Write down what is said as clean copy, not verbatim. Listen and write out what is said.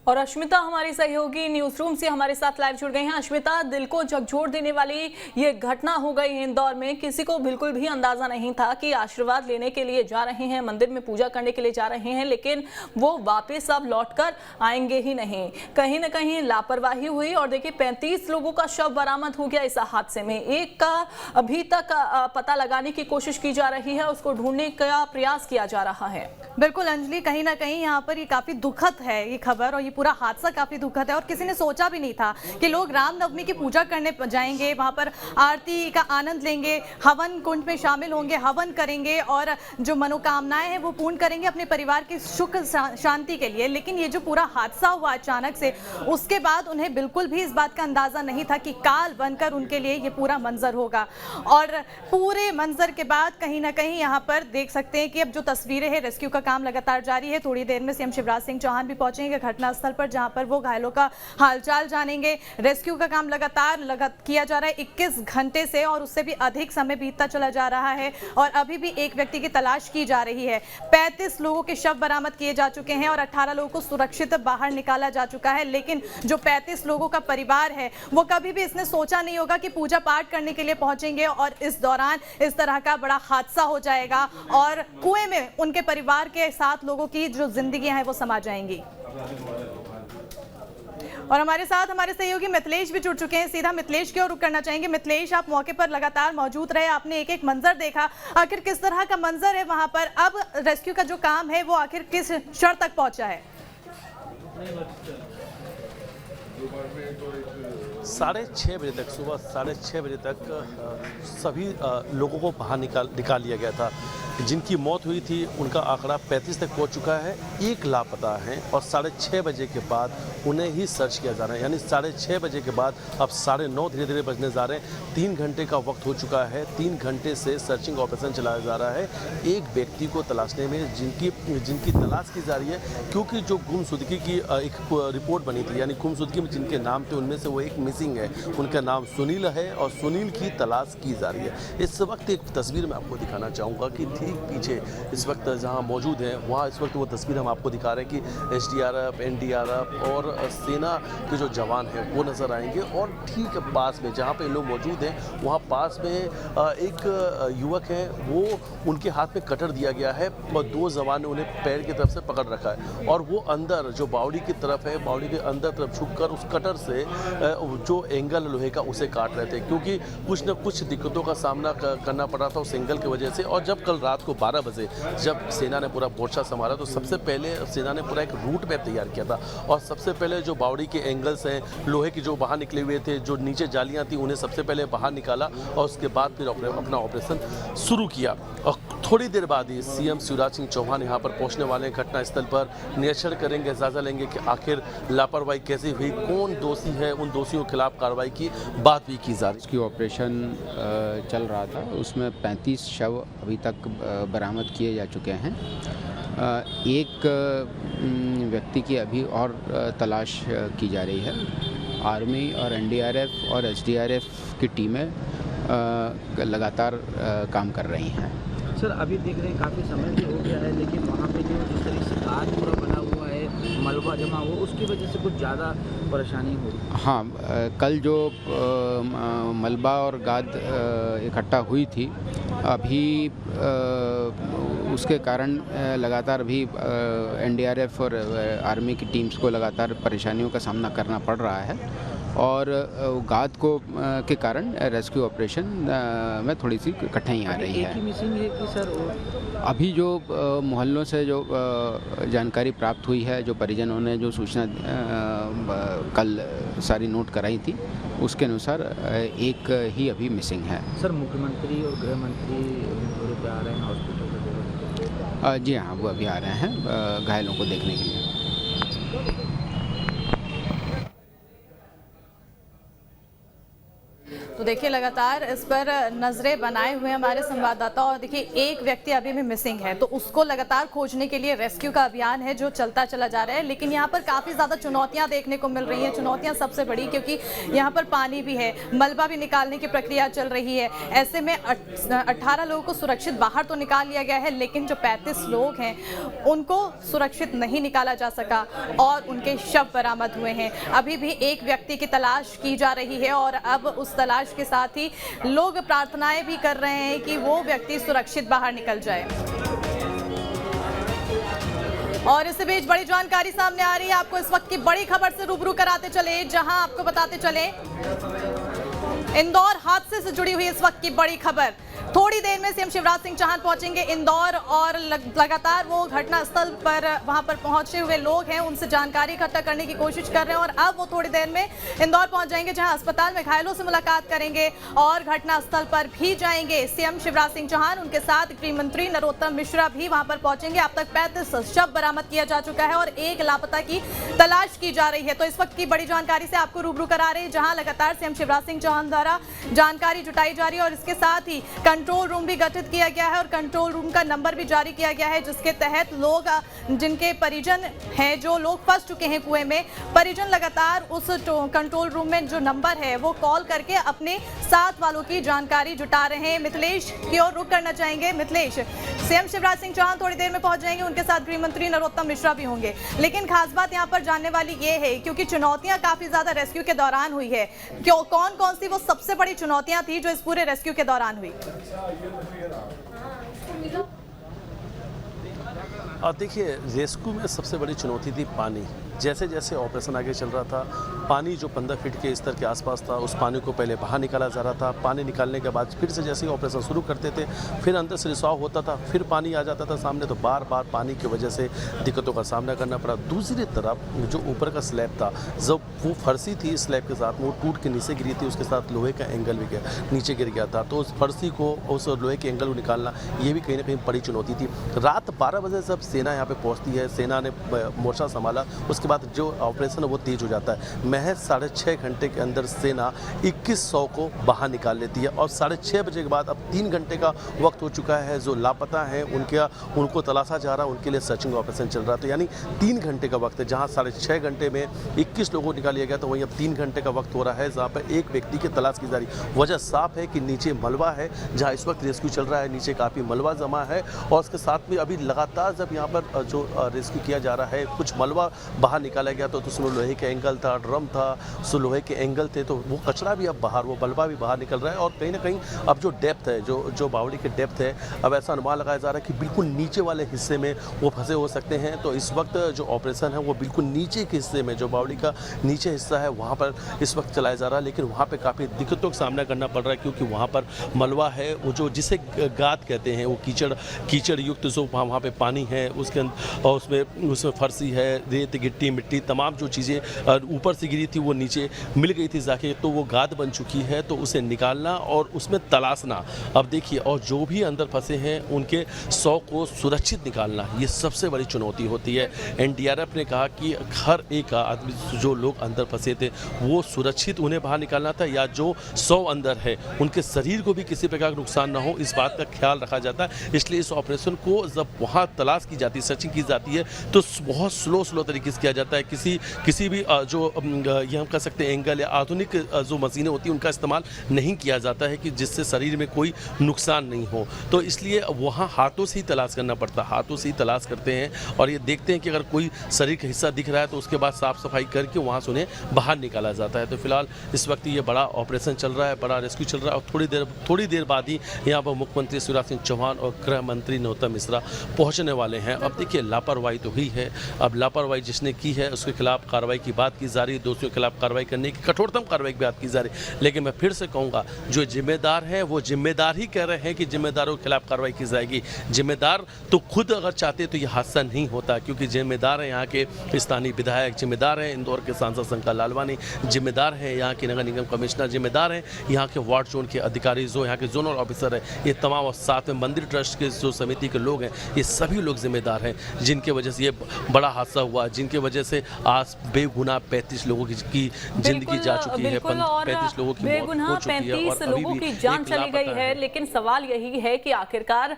और अश्मिता हमारी सहयोगी न्यूज रूम से हमारे साथ लाइव जुड़ गई हैं। अश्मिता, दिल को झकझोर देने वाली ये घटना हो गई है इंदौर में। किसी को बिल्कुल भी अंदाजा नहीं था कि आशीर्वाद लेने के लिए जा रहे हैं, मंदिर में पूजा करने के लिए जा रहे हैं, लेकिन वो वापस अब लौटकर आएंगे ही नहीं। कहीं ना कहीं लापरवाही हुई और देखिए 35 लोगों का शव बरामद हो गया इस हादसे में। एक का अभी तक पता लगाने की कोशिश की जा रही है, उसको ढूंढने का प्रयास किया जा रहा है। बिल्कुल अंजलि, कहीं ना कहीं यहाँ पर ये काफी दुखद है ये खबर, और ये पूरा हादसा काफी दुखद है। और किसी ने सोचा भी नहीं था कि लोग रामनवमी की पूजा करने जाएंगे, वहां पर आरती का आनंद लेंगे, हवन कुंड में शामिल होंगे, हवन करेंगे और जो मनोकामनाएं हैं वो पूर्ण करेंगे अपने परिवार की सुख शांति के लिए। लेकिन ये जो पूरा हादसा हुआ अचानक से, उसके बाद उन्हें बिल्कुल भी इस बात का अंदाजा नहीं था कि काल बनकर उनके लिए ये पूरा मंजर होगा। और पूरे मंजर के बाद कहीं ना कहीं यहाँ पर देख सकते हैं कि अब जो तस्वीरें हैं, रेस्क्यू का काम लगातार जारी है। थोड़ी देर में सीएम शिवराज सिंह चौहान भी पहुंचेंगे घटनास्थल पर, जहां पर वो घायलों का हालचाल जानेंगे। रेस्क्यू का काम लगातार किया जा रहा है 21 घंटे से, और उससे भी अधिक समय बीतता चला जा रहा है और अभी भी एक व्यक्ति की तलाश की जा रही है। 35 लोगों के शव बरामद किए जा चुके हैं और 18 लोगों को सुरक्षित बाहर निकाला जा चुका है। लेकिन जो 35 लोगों का परिवार है वो कभी भी इसने सोचा नहीं होगा कि पूजा पाठ करने के लिए पहुंचेंगे और इस दौरान इस तरह का बड़ा हादसा हो जाएगा और कुएं में उनके परिवार के 7 लोगों की जो जिंदगियां हैं वो समा जाएंगी। और हमारे साथ हमारे सहयोगी मिथिलेश भी जुड़ चुके हैं। सीधा मिथिलेश की ओर रुख करना चाहेंगे। मिथिलेश, आप मौके पर लगातार मौजूद रहे, आपने एक एक मंजर देखा, आखिर किस तरह का मंजर है वहां पर? अब रेस्क्यू का जो काम है वो आखिर किस क्षण तक पहुंचा है? 6:30 बजे तक, सुबह 6:30 बजे तक सभी लोगों को बाहर निकाल लिया गया था। जिनकी मौत हुई थी उनका आंकड़ा 35 तक पहुंच चुका है, एक लापता है और 6:30 बजे के बाद उन्हें ही सर्च किया जा रहा है। यानी 6:30 बजे के बाद अब 9:30 धीरे धीरे बजने जा रहे हैं। 3 घंटे का वक्त हो चुका है। 3 घंटे से सर्चिंग ऑपरेशन चलाया जा रहा है एक व्यक्ति को तलाशने में, जिनकी तलाश की जा रही है, क्योंकि जो गुमशुदगी की एक रिपोर्ट बनी थी, यानी गुमशुदगी में जिनके नाम थे उनमें से वो एक मिसिंग है। उनका नाम सुनील है और सुनील की तलाश की जा रही है। इस वक्त एक तस्वीर मैं आपको दिखाना चाहूँगा कि ठीक पीछे इस वक्त जहां मौजूद हैं वहां इस वक्त वो तस्वीर हम आपको दिखा रहे हैं कि एसडीआरएफ, एनडीआरएफ और सेना के जो जवान हैं वो नज़र आएंगे। और ठीक पास में जहां पे लोग मौजूद हैं वहां पास में एक युवक है, वो उनके हाथ में कटर दिया गया है और 2 जवान ने उन्हें पैर की तरफ से पकड़ रखा है और वो अंदर जो बावड़ी की तरफ है, बावड़ी के अंदर तरफ झुककर उस कटर से जो एंगल लोहे का उसे काट रहे थे, क्योंकि कुछ न कुछ दिक्कतों का सामना करना पड़ रहा था उस एंगल की वजह से। और जब कल रात को 12 बजे जब सेना ने पूरा मोर्चा संभाला तो सबसे पहले सेना ने पूरा एक रूट मैप तैयार किया था और सबसे पहले जो बावड़ी के एंगल्स हैं, लोहे की जो बाहर निकले हुए थे, जो नीचे जालियां थी, उन्हें सबसे पहले बाहर निकाला और उसके बाद फिर अपना ऑपरेशन शुरू किया। और थोड़ी देर बाद ही सीएम शिवराज सिंह चौहान यहाँ पर पहुँचने वाले हैं। घटनास्थल पर निरीक्षण करेंगे, जायजा लेंगे कि आखिर लापरवाही कैसे हुई, कौन दोषी है, उन दोषियों के खिलाफ कार्रवाई की बात भी की जा रही है। इसकी ऑपरेशन चल रहा था, उसमें 35 शव अभी तक बरामद किए जा चुके हैं। एक व्यक्ति की अभी और तलाश की जा रही है। आर्मी और एनडीआरएफ और एसडीआरएफ की टीमें लगातार काम कर रही हैं। सर, अभी देख रहे हैं काफ़ी समय भी हो गया है, लेकिन वहाँ पे जो जिस तरह से गाद पूरा बना हुआ है, मलबा जमा हो, उसकी वजह से कुछ ज़्यादा परेशानी हो रही। हाँ, कल जो मलबा और गाद इकट्ठा हुई थी, अभी उसके कारण लगातार भी एनडीआरएफ और आर्मी की टीम्स को लगातार परेशानियों का सामना करना पड़ रहा है और गाद को के कारण रेस्क्यू ऑपरेशन में थोड़ी सी कठिनाई आ रही है। मिसिंग है कि सर अभी जो मोहल्लों से जो जानकारी प्राप्त हुई है, जो परिजनों ने जो सूचना कल सारी नोट कराई थी, उसके अनुसार एक ही अभी मिसिंग है। सर, मुख्यमंत्री और गृह मंत्री दौरे पे आ रहे हैं हॉस्पिटल का? जी हाँ, वो अभी आ रहे हैं घायलों को देखने के लिए। तो देखिए लगातार इस पर नजरें बनाए हुए हमारे संवाददाता, और देखिए एक व्यक्ति अभी भी मिसिंग है, तो उसको लगातार खोजने के लिए रेस्क्यू का अभियान है जो चलता चला जा रहा है। लेकिन यहाँ पर काफी ज्यादा चुनौतियां देखने को मिल रही हैं। चुनौतियां सबसे बड़ी क्योंकि यहाँ पर पानी भी है, मलबा भी निकालने की प्रक्रिया चल रही है। ऐसे में 18 लोगों को सुरक्षित बाहर तो निकाल लिया गया है, लेकिन जो 35 लोग हैं उनको सुरक्षित नहीं निकाला जा सका और उनके शव बरामद हुए हैं। अभी भी एक व्यक्ति की तलाश की जा रही है और अब उस तलाश के साथ ही लोग प्रार्थनाएं भी कर रहे हैं कि वो व्यक्ति सुरक्षित बाहर निकल जाए। और इसी बीच बड़ी जानकारी सामने आ रही है, आपको इस वक्त की बड़ी खबर से रूबरू कराते चले, जहां आपको बताते चले इंदौर हादसे से जुड़ी हुई इस वक्त की बड़ी खबर। थोड़ी देर में सीएम शिवराज सिंह चौहान पहुंचेंगे इंदौर और लगातार वो घटनास्थल पर वहां पर पहुंचे हुए लोग हैं उनसे जानकारी इकट्ठा करने की कोशिश कर रहे हैं और अब वो थोड़ी देर में इंदौर पहुंच जाएंगे, जहां अस्पताल में घायलों से मुलाकात करेंगे और घटनास्थल पर भी जाएंगे सीएम शिवराज सिंह चौहान। उनके साथ गृह मंत्री नरोत्तम मिश्रा भी वहां पर पहुंचेंगे। अब तक 35 शव बरामद किया जा चुका है और एक लापता की तलाश की जा रही है। तो इस वक्त की बड़ी जानकारी से आपको रूबरू करा रहे हैं, जहां लगातार सीएम शिवराज सिंह चौहान द्वारा जानकारी जुटाई जा रही है और इसके साथ ही कंट्रोल रूम भी गठित किया गया है और कंट्रोल रूम का नंबर भी जारी किया गया है, जिसके तहत लोग जिनके परिजन हैं, जो लोग फंस चुके हैं कुएं में, परिजन लगातार उस कंट्रोल रूम में जो नंबर है वो कॉल करके अपने साथ वालों की जानकारी जुटा रहे हैं। मिथिलेश की ओर रुख करना चाहेंगे। मिथिलेश, सीएम शिवराज सिंह चौहान थोड़ी देर में पहुंच जाएंगे, उनके साथ गृह मंत्री नरोत्तम मिश्रा भी होंगे। लेकिन खास बात यहाँ पर जानने वाली ये है, क्योंकि चुनौतियां काफी ज्यादा रेस्क्यू के दौरान हुई है, कौन कौन सी वो सबसे बड़ी चुनौतियां थी जो इस पूरे रेस्क्यू के दौरान हुई? देखिए, रेस्क्यू में सबसे बड़ी चुनौती थी पानी। जैसे जैसे ऑपरेशन आगे चल रहा था, पानी जो 15 फीट के स्तर के आसपास था, उस पानी को पहले बाहर निकाला जा रहा था। पानी निकालने के बाद फिर से जैसे ही ऑपरेशन शुरू करते थे, फिर अंदर से रिसाव होता था, फिर पानी आ जाता था सामने, तो बार बार पानी की वजह से दिक्कतों का सामना करना पड़ा। दूसरी तरफ जो ऊपर का स्लैब था, जब वो फर्शी थी स्लैब के साथ में, वो टूट के नीचे गिरी थी, उसके साथ लोहे का एंगल भी नीचे गिर गया था। तो उस फर्शी को, उस लोहे के एंगल को निकालना, ये भी कहीं ना कहीं बड़ी चुनौती थी। रात 12 बजे जब सेना यहाँ पे पहुँचती है, सेना ने मोर्चा संभाला, उसके बाद जो ऑपरेशन है वो तेज हो जाता है। महज 6.5 घंटे के अंदर सेना 2100 को बाहर निकाल लेती है और 6:30 बजे के बाद अब 3 घंटे का वक्त हो चुका है। जो लापता हैं उनको तलाशा जा रहा है, उनके लिए सर्चिंग ऑपरेशन चल रहा है। तो यानी 3 घंटे का वक्त है, जहां 6.5 घंटे में 21 लोगों को निकाल लिया गया, तो वहीं अब 3 घंटे का वक्त हो रहा है, जहाँ पर एक व्यक्ति की तलाश की जा रही। वजह साफ है कि नीचे मलबा है, जहाँ इस वक्त रेस्क्यू चल रहा है, नीचे काफ़ी मलबा जमा है और उसके साथ में अभी लगातार जब यहाँ पर जो रेस्क्यू किया जा रहा है, कुछ मलबा बाहर निकाला गया तो उसमें लोहे के एंगल था, ड्रम था, सो लोहे के एंगल थे, तो वो कचरा भी अब बाहर, वो मलबा भी बाहर निकल रहा है। और कहीं ना कहीं अब जो डेप्थ है, जो बावड़ी की डेप्थ है, अब ऐसा अनुमान लगाया जा रहा है कि बिल्कुल नीचे वाले हिस्से में वो फंसे हो सकते हैं। तो इस वक्त जो ऑपरेशन है वो बिल्कुल नीचे के हिस्से में, जो बावड़ी का नीचे हिस्सा है, वहाँ पर इस वक्त चलाया जा रहा है। लेकिन वहाँ पर काफ़ी दिक्कतों का सामना करना पड़ रहा है, क्योंकि वहाँ पर मलबा है, वो जो जिसे गाद कहते हैं, वो कीचड़ युक्त जो वहाँ पर पानी है, उसके और उसमें फर्शी है, रेत गिट्टी मिट्टी तमाम जो चीज़ें ऊपर से गिरी थी वो नीचे मिल गई थी जाके, तो वो गाद बन चुकी है। तो उसे निकालना और उसमें तलाशना, अब देखिए, और जो भी अंदर फंसे हैं उनके 100 को सुरक्षित निकालना, ये सबसे बड़ी चुनौती होती है। एनडीआरएफ ने कहा कि हर एक आदमी, जो लोग अंदर फंसे थे वो सुरक्षित उन्हें बाहर निकालना था, या जो 100 अंदर है उनके शरीर को भी किसी प्रकार का नुकसान ना हो, इस बात का ख्याल रखा जाता है। इसलिए इस ऑपरेशन को जब वहाँ तलाश की जाती है, सर्चिंग की जाती है, तो बहुत स्लो तरीके से किया जाता है। किसी भी जो ये हम कह सकते हैं एंगल या आधुनिक जो मशीनें होती हैं उनका इस्तेमाल नहीं किया जाता है, कि जिससे शरीर में कोई नुकसान नहीं हो। तो इसलिए वहाँ हाथों से ही तलाश करना पड़ता है, हाथों से ही तलाश करते हैं और ये देखते हैं कि अगर कोई शरीर का हिस्सा दिख रहा है तो उसके बाद साफ़ सफाई करके वहाँ से उन्हें बाहर निकाला जाता है। तो फिलहाल इस वक्त ये बड़ा ऑपरेशन चल रहा है, बड़ा रेस्क्यू चल रहा है और थोड़ी देर बाद ही यहाँ पर मुख्यमंत्री शिवराज सिंह चौहान और गृह मंत्री नरोत्तम मिश्रा पहुँचने वाले हैं। अब देखिए, लापरवाही तो हुई है, अब लापरवाही जिसने की है उसके खिलाफ कार्रवाई की बात की जा रही है, दोषियों के खिलाफ कार्रवाई करने की, कठोरतम कार्रवाई की बात की जा रही है। लेकिन मैं फिर से कहूँगा, जो जिम्मेदार हैं वो जिम्मेदार ही कह रहे हैं कि जिम्मेदारों के खिलाफ कार्रवाई की जाएगी। जिम्मेदार तो खुद अगर चाहते तो ये हादसा नहीं होता, क्योंकि जिम्मेदार हैं यहाँ के स्थानीय विधायक, जिम्मेदार हैं इंदौर के सांसद शंकर लालवानी, जिम्मेदार हैं यहाँ के नगर निगम कमिश्नर, जिम्मेदार हैं यहाँ के वार्ड जोन के अधिकारी, जो यहाँ के जोनल ऑफिसर हैं, ये तमाम, और साथ में मंदिर ट्रस्ट के जो समिति के लोग हैं, ये सभी लोग जिम्मेदार जिम्मेदार हैं, जिनके वजह से ये बड़ा हादसा हुआ, जिनके वजह से आज बेगुनाह 35 लोगों की जिंदगी जा चुकी है, 35 लोगों की मौत हो चुकी है और 35 लोगों की जान चली गई है। लेकिन सवाल यही है कि आखिरकार